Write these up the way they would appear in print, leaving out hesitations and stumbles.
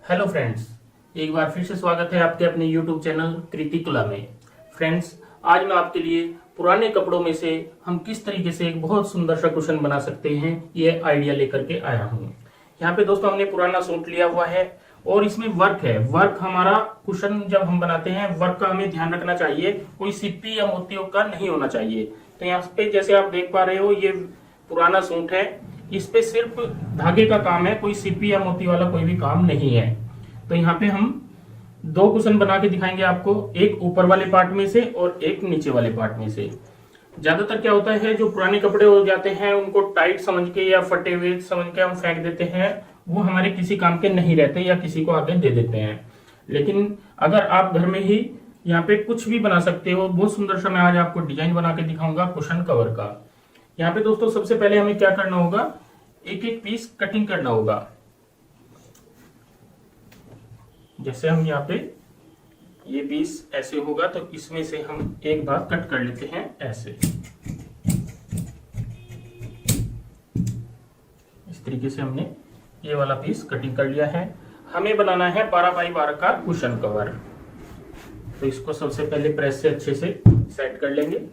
Hello friends, एक बार फिर से स्वागत है आपके अपने यूट्यूब चैनल कृतिकुला में। फ्रेंड्स, आज मैं आपके लिए पुराने कपड़ों में से हम किस तरीके से एक बहुत सुंदर सा कुशन बना सकते हैं ये आइडिया लेकर के आया हूँ। यहाँ पे दोस्तों हमने पुराना सूट लिया हुआ है और इसमें वर्क है। वर्क हमारा कुशन जब हम बनाते हैं वर्क का हमें ध्यान रखना चाहिए, कोई सिप्पी या मोतियों का नहीं होना चाहिए। तो यहाँ पे जैसे आप देख पा रहे हो ये पुराना सूट है, इस पे सिर्फ धागे का काम है, कोई सिप्पी या मोती वाला कोई भी काम नहीं है। तो यहाँ पे हम दो कुशन बना के दिखाएंगे आपको, एक ऊपर वाले पार्ट में से और एक नीचे वाले पार्ट में से। ज्यादातर क्या होता है, जो पुराने कपड़े हो जाते हैं उनको टाइट समझ के या फटे हुए समझ के हम फेंक देते हैं, वो हमारे किसी काम के नहीं रहते या किसी को आगे दे देते हैं। लेकिन अगर आप घर में ही यहाँ पे कुछ भी बना सकते हो, बहुत सुंदर सा मैं आज आपको डिजाइन बना के दिखाऊंगा कुशन कवर का। यहाँ पे दोस्तों सबसे पहले हमें क्या करना होगा, एक एक पीस कटिंग करना होगा। जैसे हम यहाँ पे ये पीस ऐसे होगा तो इसमें से हम एक बार कट कर लेते हैं ऐसे। इस तरीके से हमने ये वाला पीस कटिंग कर लिया है। हमें बनाना है 12 बाई 12 का कुशन कवर। तो इसको सबसे पहले प्रेस से अच्छे से सेट कर लेंगे।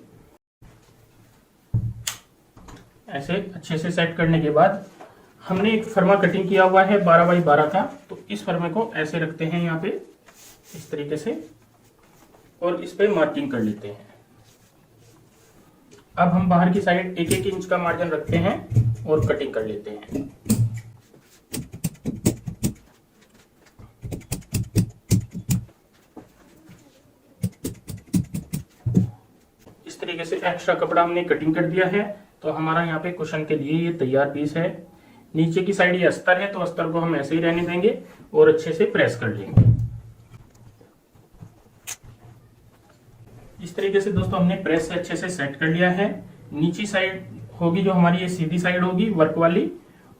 ऐसे अच्छे से सेट करने के बाद हमने एक फर्मा कटिंग किया हुआ है 12 बाई 12 का, तो इस फर्मे को ऐसे रखते हैं यहाँ पे इस तरीके से और इस पे मार्किंग कर लेते हैं। अब हम बाहर की साइड 1-1 इंच का मार्जिन रखते हैं और कटिंग कर लेते हैं। इस तरीके से एक्स्ट्रा कपड़ा हमने कटिंग कर दिया है। तो हमारा यहाँ पे कुशन के लिए ये तैयार पीस है। नीचे की साइड ये अस्तर है, तो अस्तर को हम ऐसे ही रहने देंगे और अच्छे से प्रेस कर लेंगे। इस तरीके से दोस्तों हमने प्रेस से अच्छे से सेट कर लिया है। नीची साइड होगी जो हमारी, ये सीधी साइड होगी वर्क वाली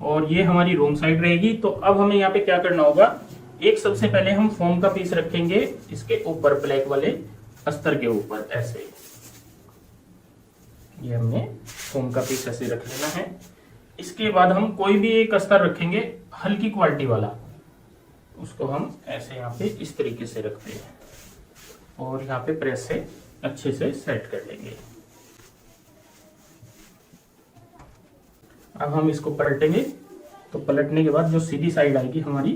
और ये हमारी रोंग साइड रहेगी। तो अब हमें यहाँ पे क्या करना होगा, एक सबसे पहले हम फोम का पीस रखेंगे इसके ऊपर, ब्लैक वाले अस्तर के ऊपर ऐसे। ये हमने फोम का पीस ऐसे रख लेना है। इसके बाद हम कोई भी एक अस्तर रखेंगे हल्की क्वालिटी वाला, उसको हम ऐसे यहाँ पे इस तरीके से रखते हैं और यहाँ पे प्रेस से अच्छे से सेट कर लेंगे। अब हम इसको पलटेंगे, तो पलटने के बाद जो सीधी साइड आएगी हमारी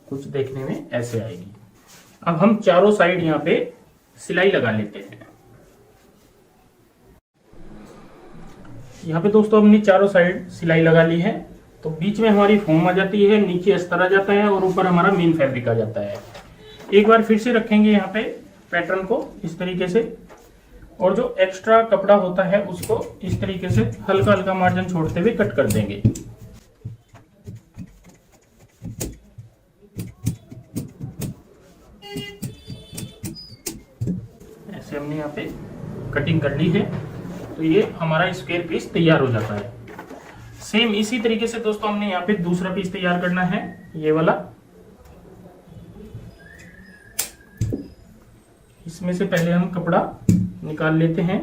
कुछ देखने में ऐसे आएगी। अब हम चारों साइड यहाँ पे सिलाई लगा लेते हैं। यहाँ पे दोस्तों हमने चारों साइड सिलाई लगा ली है, तो बीच में हमारी फोम आ जाती है, नीचे अस्तर आ जाता है और ऊपर हमारा मेन फैब्रिक आ जाता है। एक बार फिर से रखेंगे यहाँ पे पैटर्न को इस तरीके से, और जो एक्स्ट्रा कपड़ा होता है उसको इस तरीके से हल्का हल्का मार्जिन छोड़ते हुए कट कर देंगे। ऐसे हमने यहाँ पे कटिंग कर ली है, तो ये हमारा स्क्वायर पीस तैयार हो जाता है। सेम इसी तरीके से दोस्तों हमने यहाँ पे दूसरा पीस तैयार करना है, ये वाला। इसमें से पहले हम कपड़ा निकाल लेते हैं।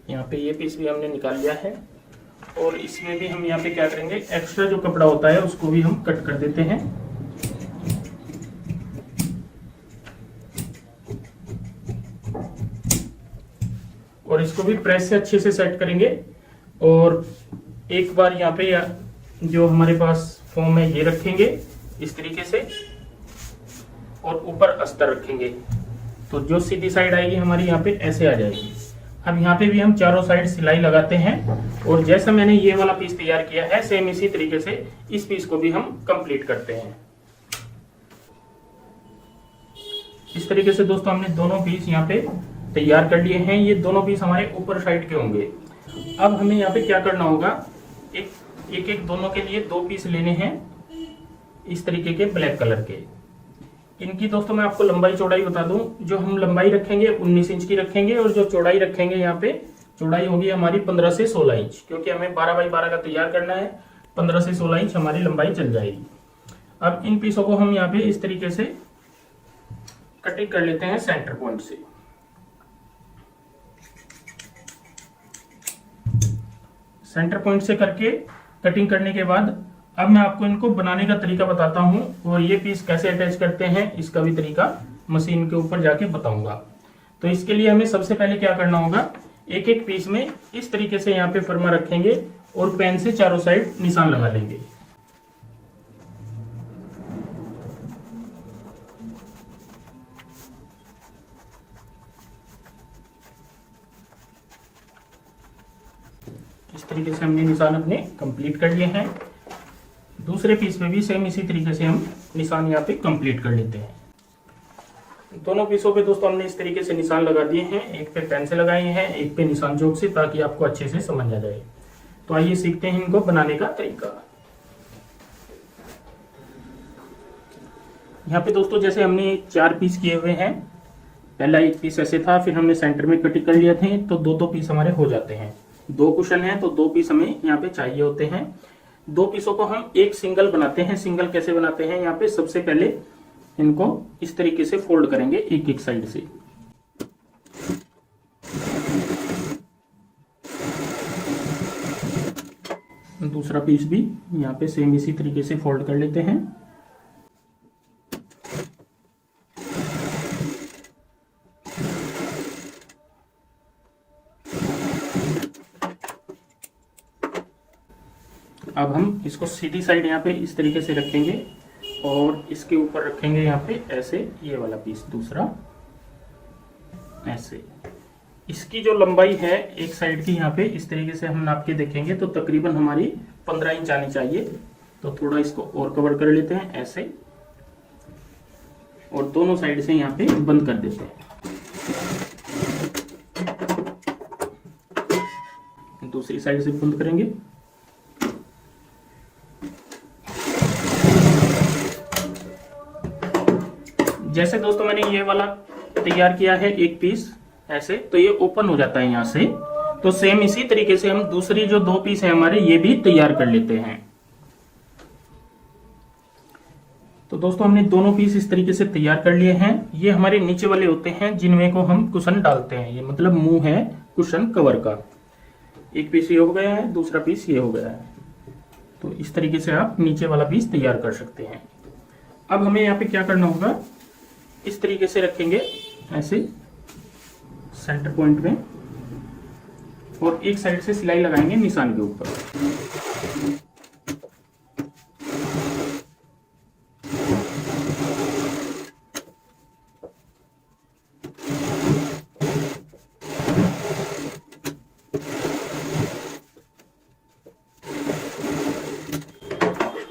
यहाँ पे ये पीस भी हमने निकाल लिया है और इसमें भी हम यहाँ पे क्या करेंगे, एक्स्ट्रा जो कपड़ा होता है उसको भी हम कट कर देते हैं। और इसको भी प्रेस से अच्छे से सेट करेंगे। और एक बार यहाँ पे जो हमारे पास फोम है ये रखेंगे इस तरीके से और ऊपर अस्तर रखेंगे, तो जो सीधी साइड आएगी हमारी यहाँ पे ऐसे आ जाएगी। अब यहाँ पे भी हम चारों साइड सिलाई लगाते हैं और जैसा मैंने ये वाला पीस तैयार किया है सेम इसी तरीके से इस पीस को भी हम कंप्लीट करते हैं। इस तरीके से दोस्तों हमने दोनों पीस यहाँ पे तैयार कर लिए हैं। ये दोनों पीस हमारे ऊपर साइड के होंगे। अब हमें यहाँ पे क्या करना होगा, एक एक दोनों के लिए दो पीस लेने हैं इस तरीके के ब्लैक कलर के। इनकी दोस्तों मैं आपको लंबाई चौड़ाई बता दूं, जो हम लंबाई रखेंगे 19 इंच की रखेंगे और जो चौड़ाई रखेंगे यहाँ पे चौड़ाई होगी हमारी 15 से 16 इंच, क्योंकि हमें 12 बाई 12 का तैयार करना है। 15 से 16 इंच हमारी लंबाई चल जाएगी। अब इन पीसों को हम यहाँ पे इस तरीके से कटिंग कर लेते हैं सेंटर पॉइंट से। सेंटर पॉइंट से करके कटिंग करने के बाद अब मैं आपको इनको बनाने का तरीका बताता हूं और ये पीस कैसे अटैच करते हैं इसका भी तरीका मशीन के ऊपर जाके बताऊंगा। तो इसके लिए हमें सबसे पहले क्या करना होगा, एक एक पीस में इस तरीके से यहाँ पे फरमा रखेंगे और पेन से चारों साइड निशान लगा लेंगे। इस तरीके से हमने निशान अपने कंप्लीट कर लिए हैं। दूसरे पीस में भी सेम इसी तरीके से हम निशान यहाँ पे कंप्लीट कर लेते हैं। दोनों पीसों पे दोस्तों हमने इस तरीके से निशान लगा दिए हैं, एक पे पेन से लगाए हैं, एक पे निशान चौक से, ताकि आपको अच्छे से समझ आ जाए। तो आइए सीखते हैं इनको बनाने का तरीका। यहाँ पे दोस्तों जैसे हमने 4 पीस किए हुए हैं, पहला एक पीस ऐसे था, फिर हमने सेंटर में कटिंग कर लिया थे, तो 2 पीस हमारे हो जाते हैं। 2 कुशन है तो 2 पीस हमें यहाँ पे चाहिए होते हैं। 2 पीसों को हम एक सिंगल बनाते हैं। सिंगल कैसे बनाते हैं, यहाँ पे सबसे पहले इनको इस तरीके से फोल्ड करेंगे एक एक साइड से। दूसरा पीस भी यहाँ पे सेम इसी तरीके से फोल्ड कर लेते हैं। अब हम इसको सीधी साइड यहाँ पे इस तरीके से रखेंगे और इसके ऊपर रखेंगे यहाँ पे ऐसे ये वाला पीस, दूसरा ऐसे। इसकी जो लंबाई है एक साइड की यहाँ पे इस तरीके से हम नाप के देखेंगे तो तकरीबन हमारी 15 इंच आनी चाहिए। तो थोड़ा इसको और कवर कर लेते हैं ऐसे और दोनों साइड से यहाँ पे बंद कर देते हैं। दूसरी साइड से बंद करेंगे। जैसे दोस्तों मैंने ये वाला तैयार किया है एक पीस ऐसे, तो ये ओपन हो जाता है यहाँ से। तो सेम इसी तरीके से हम दूसरी जो 2 पीस है हमारे ये भी तैयार कर लेते हैं। तो दोस्तों हमने दोनों पीस इस तरीके से तैयार कर लिए हैं। ये हमारे नीचे वाले होते हैं जिनमें को हम कुशन डालते हैं, ये मतलब मुंह है कुशन कवर का। एक पीस ये हो गया है, दूसरा पीस ये हो गया है। तो इस तरीके से आप नीचे वाला पीस तैयार कर सकते हैं। अब हमें यहाँ पे क्या करना होगा, इस तरीके से रखेंगे ऐसे सेंटर पॉइंट में और एक साइड से सिलाई लगाएंगे निशान के ऊपर।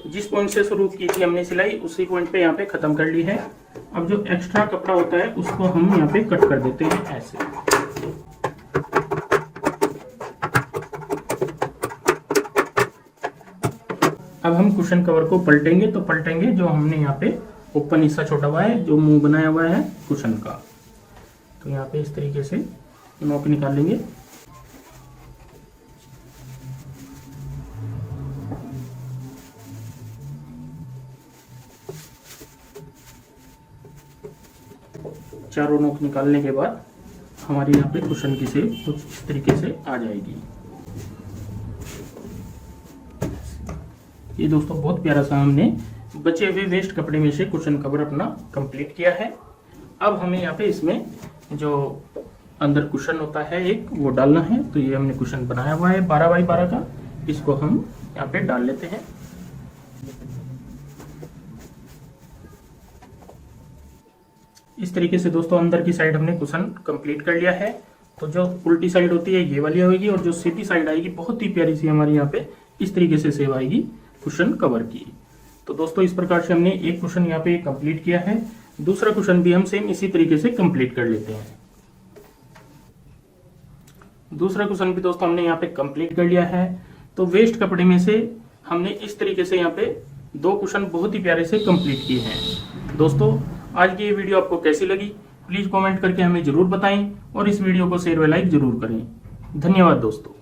जिस पॉइंट से शुरू की थी हमने सिलाई उसी पॉइंट पे यहाँ पे खत्म कर ली है। अब जो एक्स्ट्रा कपड़ा होता है उसको हम यहाँ पे कट कर देते हैं ऐसे। अब हम कुशन कवर को पलटेंगे, तो पलटेंगे जो हमने यहाँ पे ओपन हिस्सा छोटा हुआ है, जो मुंह बनाया हुआ है कुशन का, तो यहाँ पे इस तरीके से नोक निकाल लेंगे। चारों नोक निकालने के बाद हमारी यहाँ पे कुशन की शेप कुछ इस तरीके से आ जाएगी। ये दोस्तों बहुत प्यारा सा हमने बचे हुए वेस्ट कपड़े में से कुशन कवर अपना कंप्लीट किया है। अब हमें यहाँ पे इसमें जो अंदर कुशन होता है एक वो डालना है। तो ये हमने कुशन बनाया हुआ है 12 बाई 12 का, इसको हम यहाँ पे डाल लेते हैं। इस तरीके से दोस्तों अंदर की साइड हमने कुशन कंप्लीट कर लिया है। तो जो उल्टी साइड होती है ये वाली होगी और जो सीधी साइड आएगी बहुत ही प्यारी सी हमारी यहाँ पे इस तरीके से सेव आएगी कुशन कवर की। तो दोस्तों इस प्रकार से हमने एक कुशन यहाँ पे कंप्लीट किया है। दूसरा कुशन भी हम सेम इसी तरीके से कंप्लीट कर लेते हैं। दूसरा कुशन भी दोस्तों हमने यहाँ पे कंप्लीट कर लिया है। तो वेस्ट कपड़े में से हमने इस तरीके से यहाँ पे 2 कुशन बहुत ही प्यारे से कंप्लीट किए हैं। दोस्तों आज की ये वीडियो आपको कैसी लगी प्लीज कमेंट करके हमें जरूर बताएं और इस वीडियो को शेयर व लाइक जरूर करें। धन्यवाद दोस्तों।